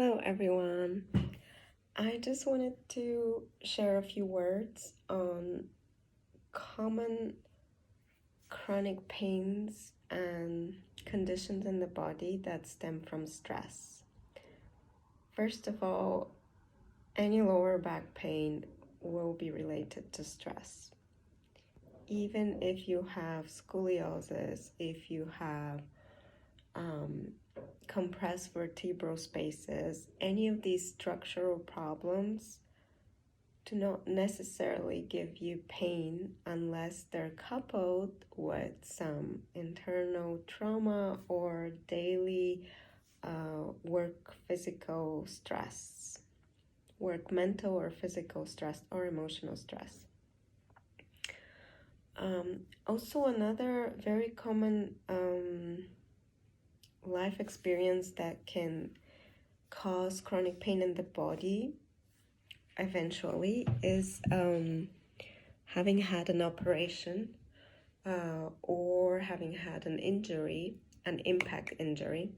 Hello, everyone. I just wanted to share a few words on common chronic pains and conditions in the body that stem from stress. First of all, any lower back pain will be related to stress. Even if you have scoliosis, if you have compressed vertebral spaces, any of these structural problems do not necessarily give you pain unless they're coupled with some internal trauma or daily work physical stress, work mental or physical stress or emotional stress. Also, another very common life experience that can cause chronic pain in the body eventually is having had an operation or having had an injury, an impact injury.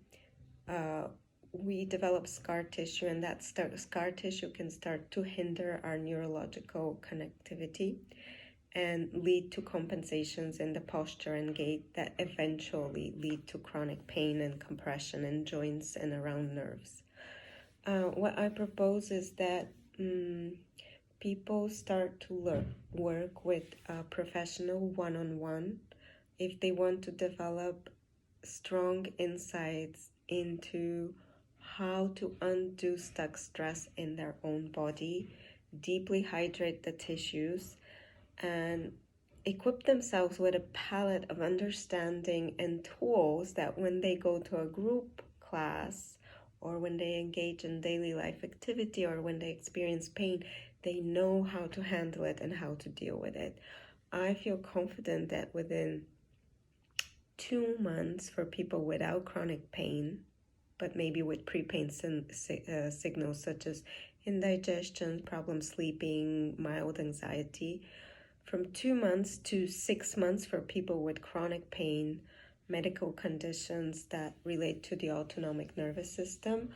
We develop scar tissue, and that scar tissue can start to hinder our neurological connectivity and lead to compensations in the posture and gait that eventually lead to chronic pain and compression in joints and around nerves. What I propose is that people start to work with a professional one-on-one if they want to develop strong insights into how to undo stuck stress in their own body, deeply hydrate the tissues, and equip themselves with a palette of understanding and tools that when they go to a group class or when they engage in daily life activity or when they experience pain, they know how to handle it and how to deal with it. I feel confident that within 2 months for people without chronic pain, but maybe with pre-pain signals such as indigestion, problem sleeping, mild anxiety, from 2 months to 6 months for people with chronic pain, medical conditions that relate to the autonomic nervous system,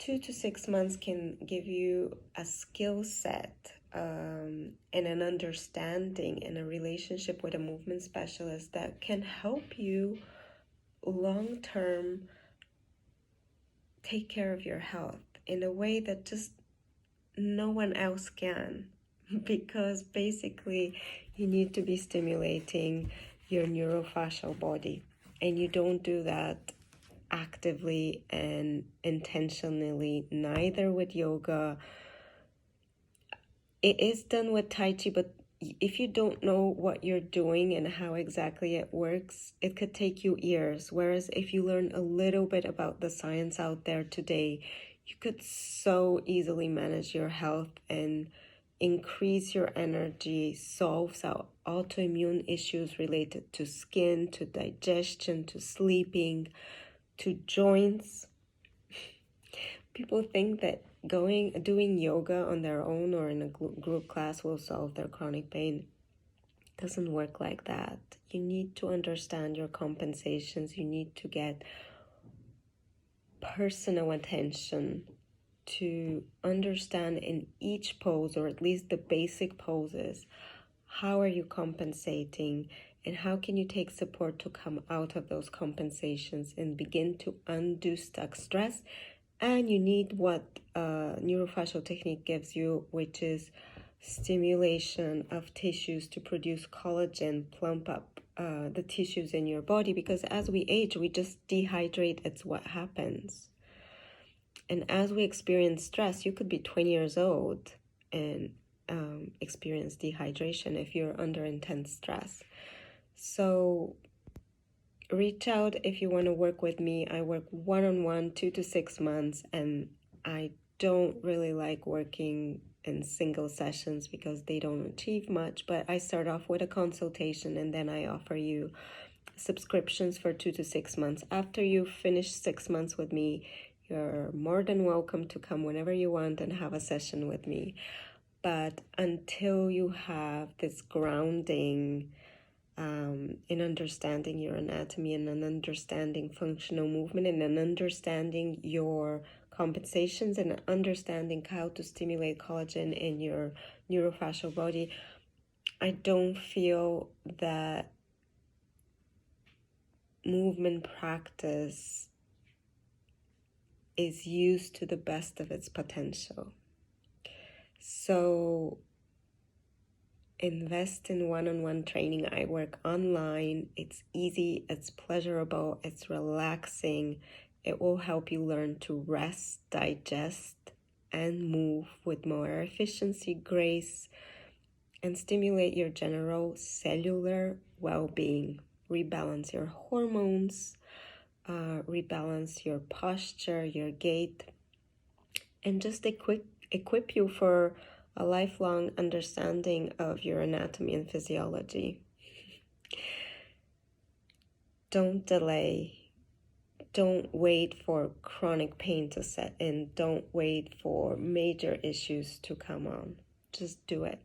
2 to 6 months can give you a skill set and an understanding and a relationship with a movement specialist that can help you long-term take care of your health in a way that just no one else can. Because basically you need to be stimulating your neurofascial body, and you don't do that actively and intentionally, neither with yoga. It is done with Tai Chi, but if you don't know what you're doing and how exactly it works, it could take you years. Whereas if you learn a little bit about the science out there today, you could so easily manage your health and increase your energy, solves out autoimmune issues related to skin, to digestion, to sleeping, to joints. People think that doing yoga on their own or in a group class will solve their chronic pain. It doesn't work like that. You need to understand your compensations. You need to get personal attention to understand in each pose, or at least the basic poses, how are you compensating and how can you take support to come out of those compensations and begin to undo stuck stress. And you need what neurofascial technique gives you, which is stimulation of tissues to produce collagen, plump up the tissues in your body, because as we age, we just dehydrate. It's what happens. And as we experience stress, you could be 20 years old and experience dehydration if you're under intense stress. So reach out if you want to work with me. I work one-on-one, 2 to 6 months, and I don't really like working in single sessions because they don't achieve much. But I start off with a consultation and then I offer you subscriptions for 2 to 6 months. After you finish 6 months with me, you're more than welcome to come whenever you want and have a session with me. But until you have this grounding in understanding your anatomy and an understanding functional movement and an understanding your compensations and understanding how to stimulate collagen in your neurofascial body, I don't feel that movement practice is used to the best of its potential. So invest in one-on-one training. I work online. It's easy, it's pleasurable, it's relaxing. It will help you learn to rest, digest, and move with more efficiency, grace, and stimulate your general cellular well-being. Rebalance your hormones, rebalance your posture, your gait, and just equip you for a lifelong understanding of your anatomy and physiology. Don't delay. Don't wait for chronic pain to set in. Don't wait for major issues to come on. Just do it.